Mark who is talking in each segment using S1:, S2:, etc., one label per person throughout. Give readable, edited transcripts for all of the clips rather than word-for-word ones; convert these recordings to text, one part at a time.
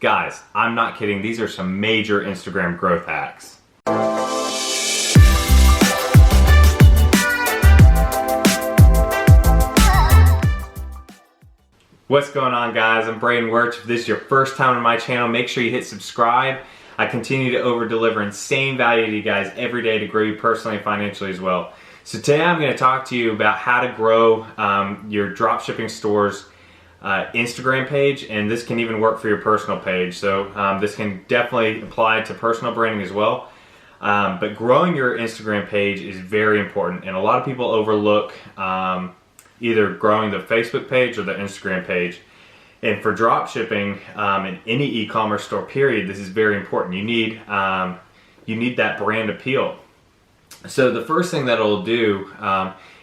S1: Guys, I'm not kidding. These are some major Instagram growth hacks. What's going on, guys? I'm Braden Wirtz. If this is your first time on my channel, make sure you hit subscribe. I continue to over-deliver insane value to you guys every day to grow you personally and financially as well. So today I'm going to talk to you about how to grow your dropshipping store's Instagram page, and this can even work for your personal page. So this can definitely apply to personal branding as well. But growing your Instagram page is very important, and a lot of people overlook either growing the Facebook page or the Instagram page. And for drop shipping in any e-commerce store period, this is very important. You need that brand appeal. So the first thing that it'll do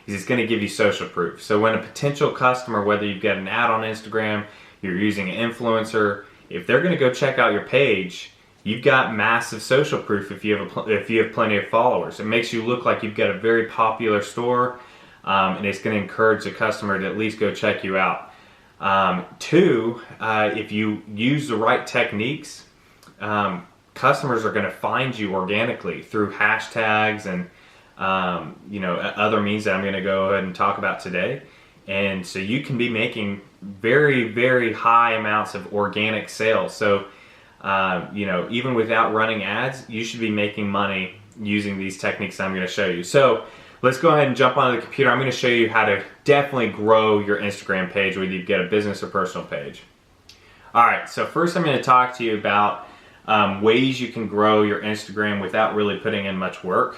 S1: is it's going to give you social proof. So when a potential customer, whether you've got an ad on Instagram, you're using an influencer, if they're going to go check out your page, you've got massive social proof if you have plenty of followers. It makes you look like you've got a very popular store. And it's going to encourage the customer to at least go check you out. Two, if you use the right techniques, customers are going to find you organically through hashtags and other means that I'm going to go ahead and talk about today. And so you can be making very, very high amounts of organic sales. So even without running ads, you should be making money using these techniques I'm going to show you. So let's go ahead and jump onto the computer. I'm going to show you how to definitely grow your Instagram page, whether you get a business or personal page. All right, so first I'm going to talk to you about ways you can grow your Instagram without really putting in much work.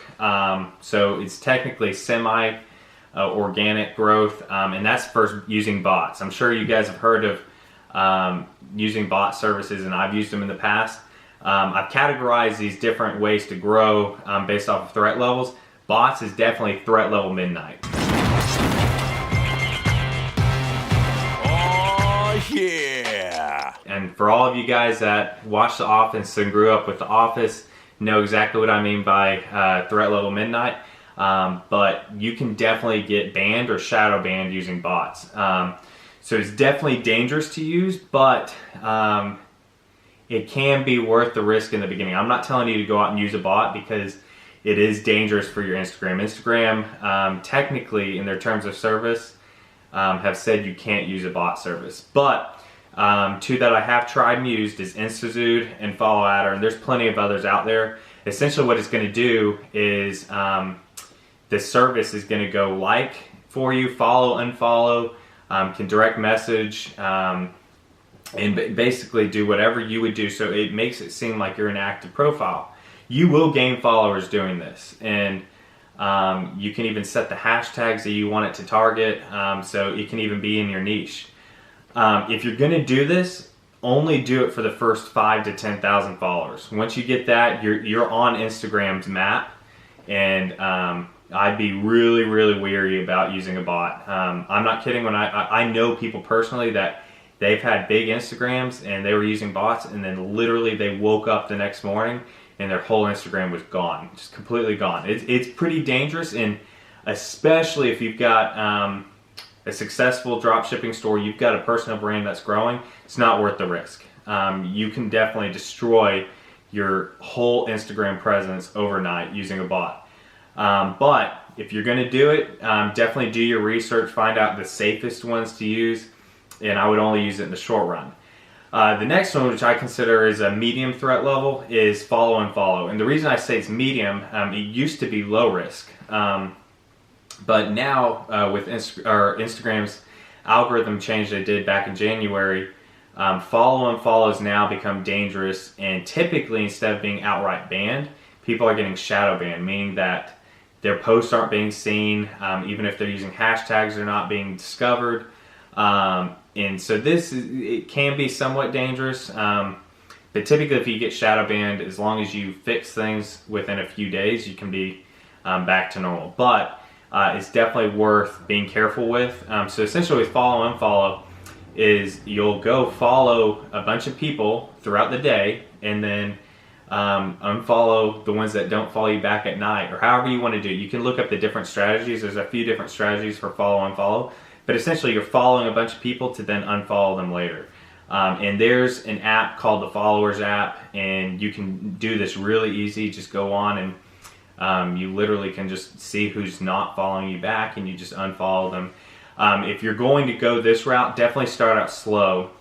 S1: So it's technically semi-organic growth, and that's first using bots. I'm sure you guys have heard of using bot services, and I've used them in the past. I've categorized these different ways to grow based off of threat levels. Bots is definitely threat level midnight.
S2: Oh yeah!
S1: And for all of you guys that watch The Office and grew up with The Office, know exactly what I mean by threat level midnight. But you can definitely get banned or shadow banned using bots. So it's definitely dangerous to use, but it can be worth the risk in the beginning. I'm not telling you to go out and use a bot because it is dangerous for your Instagram. Instagram, technically, in their terms of service, have said you can't use a bot service. But two that I have tried and used is InstaZood and Follow Adder, and there's plenty of others out there. Essentially what it's going to do is the service is going to go like for you, follow, unfollow, can direct message, and basically do whatever you would do. So it makes it seem like you're an active profile. You will gain followers doing this, and you can even set the hashtags that you want it to target, so it can even be in your niche. If you're going to do this, only do it for the first 5 to 10,000 followers. Once you get that, you're on Instagram's map, and I'd be really, really weary about using a bot. I'm not kidding when I know people personally that they've had big Instagrams and they were using bots, and then literally they woke up the next morning and their whole Instagram was gone, just completely gone. It's pretty dangerous, and especially if you've got a successful drop shipping store, you've got a personal brand that's growing, it's not worth the risk. You can definitely destroy your whole Instagram presence overnight using a bot. But if you're gonna do it, definitely do your research, find out the safest ones to use, and I would only use it in the short run. The next one, which I consider is a medium threat level, is follow and follow. And the reason I say it's medium, it used to be low risk. But now with Instagram's algorithm change they did back in January, follow and follow has now become dangerous. And typically, instead of being outright banned, people are getting shadow banned, meaning that their posts aren't being seen. Even if they're using hashtags, they're not being discovered. And so it can be somewhat dangerous, but typically if you get shadow banned, as long as you fix things within a few days, you can be back to normal. But it's definitely worth being careful with. So essentially with follow and unfollow is you'll go follow a bunch of people throughout the day, and then unfollow the ones that don't follow you back at night, or however you want to do it. You can look up the different strategies. There's a few different strategies for follow and unfollow, but essentially you're following a bunch of people to then unfollow them later. And there's an app called the Followers app, and you can do this really easy. Just go on and you literally can just see who's not following you back, and you just unfollow them. If you're going to go this route, definitely start out slow.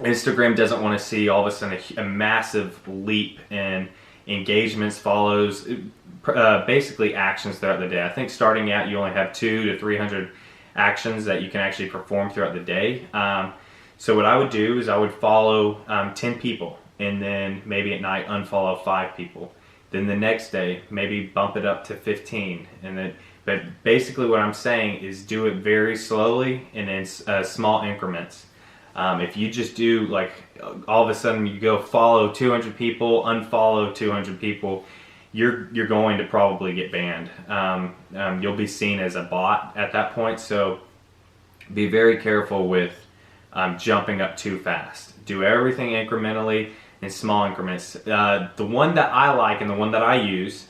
S1: Instagram doesn't want to see all of a sudden a massive leap in engagements, follows, basically actions throughout the day. I think starting out you only have 200 to 300 actions that you can actually perform throughout the day. So what I would do is I would follow 10 people, and then maybe at night unfollow 5 people. Then the next day maybe bump it up to 15, and then. But basically what I'm saying is do it very slowly and in small increments. If you just do like all of a sudden you go follow 200 people, unfollow 200 people, you're going to probably get banned. You'll be seen as a bot at that point. So be very careful with jumping up too fast. Do everything incrementally in small increments. The one that I like and the one that I use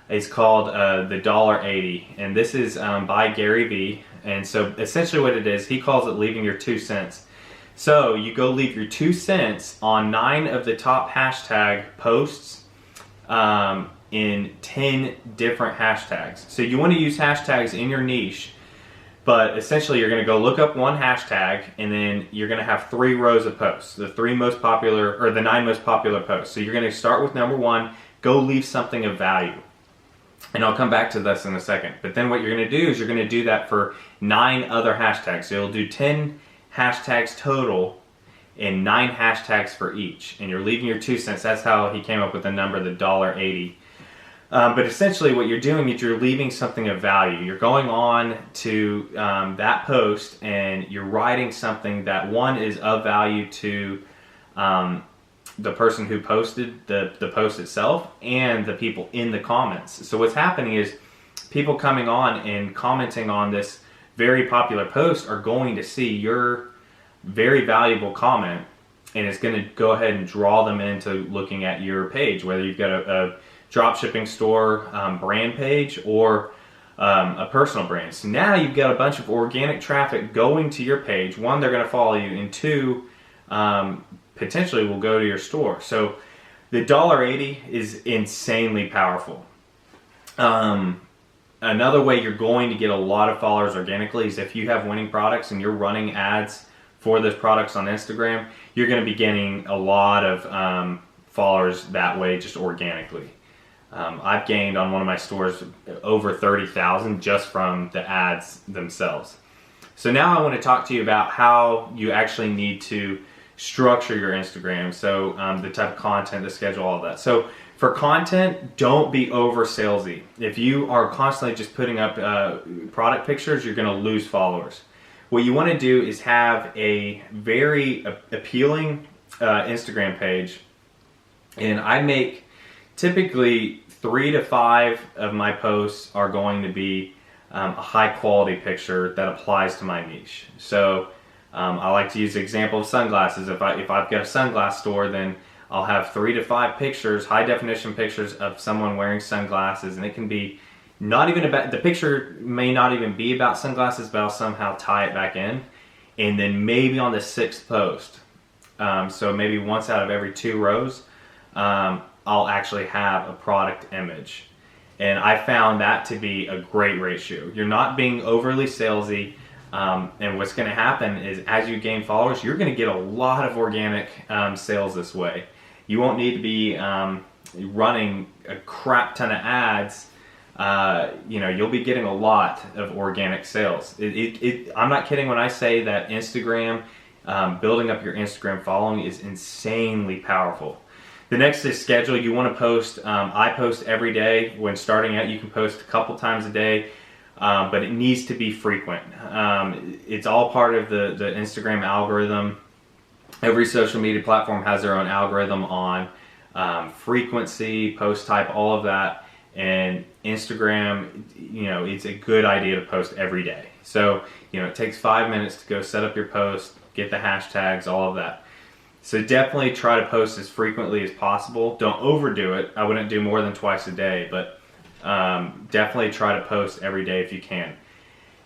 S1: is called the $1.80, and this is by Gary Vee. And so essentially what it is, he calls it leaving your 2 cents. So you go leave your 2 cents on 9 of the top hashtag posts in 10 different hashtags. So you want to use hashtags in your niche, but essentially you're going to go look up one hashtag, and then you're going to have 3 rows of posts, the 9 most popular posts. So you're going to start with number 1, go leave something of value. And I'll come back to this in a second. But then what you're going to do is you're going to do that for 9 other hashtags. So you'll do 10 hashtags total and 9 hashtags for each. And you're leaving your 2 cents. That's how he came up with the number, the $1.80. But essentially what you're doing is you're leaving something of value. You're going on to that post and you're writing something that, one, is of value to the person who posted the post itself and the people in the comments. So what's happening is people coming on and commenting on this very popular post are going to see your very valuable comment, and it's going to go ahead and draw them into looking at your page, whether you've got a dropshipping store brand page or a personal brand. So now you've got a bunch of organic traffic going to your page. 1, they're going to follow you, and 2, potentially will go to your store. So the $1.80 is insanely powerful. Another way you're going to get a lot of followers organically is if you have winning products and you're running ads for those products on Instagram, you're going to be getting a lot of followers that way, just organically. I've gained on one of my stores over 30,000 just from the ads themselves. So now I want to talk to you about how you actually need to structure your Instagram. So the type of content, the schedule, all of that. So for content, don't be over salesy. If you are constantly just putting up product pictures, you're going to lose followers. What you want to do is have a very appealing Instagram page. And I make typically 3 to 5 of my posts are going to be a high quality picture that applies to my niche. So I like to use the example of sunglasses. If I've got a sunglass store, then I'll have 3 to 5 pictures, high definition pictures of someone wearing sunglasses, and it can be not even about, the picture may not even be about sunglasses, but I'll somehow tie it back in. And then maybe on the 6th post, so maybe once out of every 2 rows, I'll actually have a product image. And I found that to be a great ratio. You're not being overly salesy. And what's going to happen is as you gain followers, you're going to get a lot of organic sales this way. You won't need to be running a crap ton of ads. You'll be getting a lot of organic sales. I'm not kidding when I say that Instagram, building up your Instagram following is insanely powerful. The next is schedule. You want to post. I post every day. When starting out, you can post a couple times a day. But it needs to be frequent. It's all part of the Instagram algorithm. Every social media platform has their own algorithm on frequency, post type, all of that. And Instagram, it's a good idea to post every day. So, it takes 5 minutes to go set up your post, get the hashtags, all of that. So definitely try to post as frequently as possible. Don't overdo it. I wouldn't do more than twice a day, but definitely try to post every day if you can.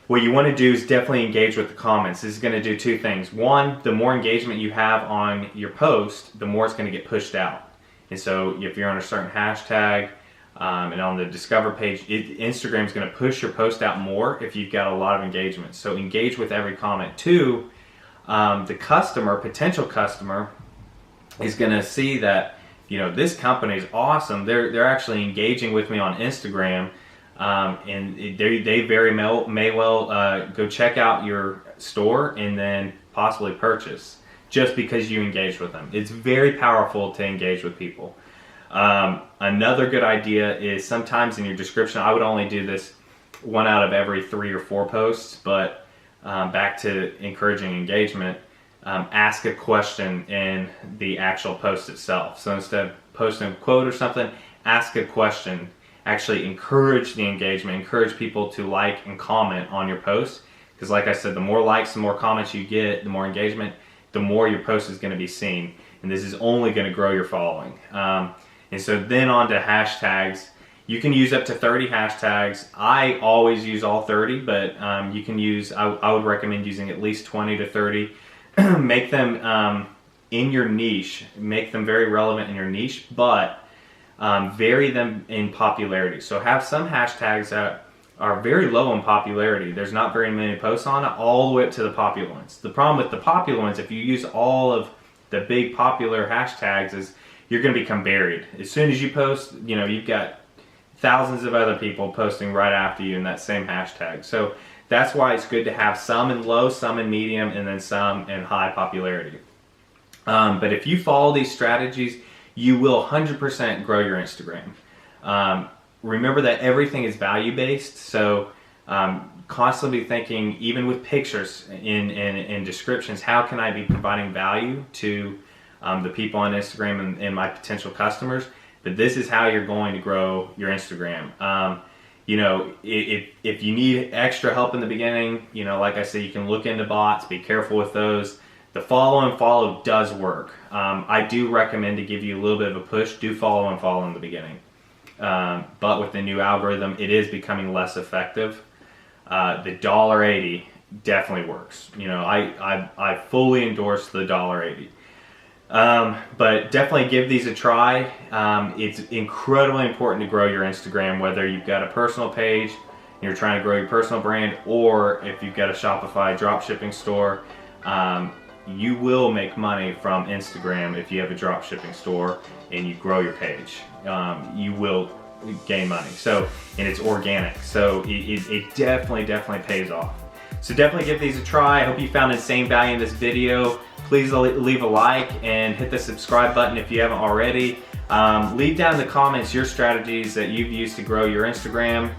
S1: what you want to do is definitely engage with the comments. This is going to do two things. One, the more engagement you have on your post, the more it's going to get pushed out. And so if you're on a certain hashtag and on the Discover page, Instagram's going to push your post out more if you've got a lot of engagement. So engage with every comment. Two, the customer, potential customer, is going to see that, you know, this company is awesome. They're actually engaging with me on Instagram. And they very may well go check out your store and then possibly purchase just because you engaged with them. It's very powerful to engage with people. Another good idea is sometimes in your description, I would only do this 1 out of every 3 or 4 posts, but back to encouraging engagement, ask a question in the actual post itself. So instead of posting a quote or something, ask a question. Actually encourage the engagement, encourage people to like and comment on your post. Because like I said, the more likes, the more comments you get, the more engagement, the more your post is going to be seen. And this is only going to grow your following. And so then on to hashtags. You can use up to 30 hashtags. I always use all 30, but you can use, I would recommend using at least 20 to 30. Make them in your niche, make them very relevant in your niche, but vary them in popularity. So have some hashtags that are very low in popularity. There's not very many posts on it, all the way up to the popular ones. The problem with the popular ones, if you use all of the big popular hashtags, is you're going to become buried. As soon as you post, you know, you've got thousands of other people posting right after you in that same hashtag. So that's why it's good to have some in low, some in medium, and then some in high popularity. But if you follow these strategies, you will 100% grow your Instagram. Remember that everything is value-based, so constantly thinking, even with pictures in descriptions, how can I be providing value to the people on Instagram and my potential customers? But this is how you're going to grow your Instagram. You know, if you need extra help in the beginning, you know, like I said, you can look into bots, be careful with those. The follow and follow does work. I do recommend to give you a little bit of a push. Do follow and follow in the beginning. But with the new algorithm, it is becoming less effective. The $1.80 definitely works. You know, I fully endorse the $1.80. But definitely give these a try. It's incredibly important to grow your Instagram, whether you've got a personal page and you're trying to grow your personal brand, or if you've got a Shopify dropshipping store. You will make money from Instagram if you have a dropshipping store and you grow your page. You will gain money. So, and it's organic. So it definitely pays off. So definitely give these a try. I hope you found the same value in this video. Please leave a like and hit the subscribe button if you haven't already. Leave down in the comments your strategies that you've used to grow your Instagram.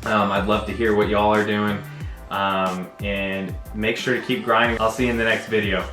S1: I'd love to hear what y'all are doing. And make sure to keep grinding. I'll see you in the next video.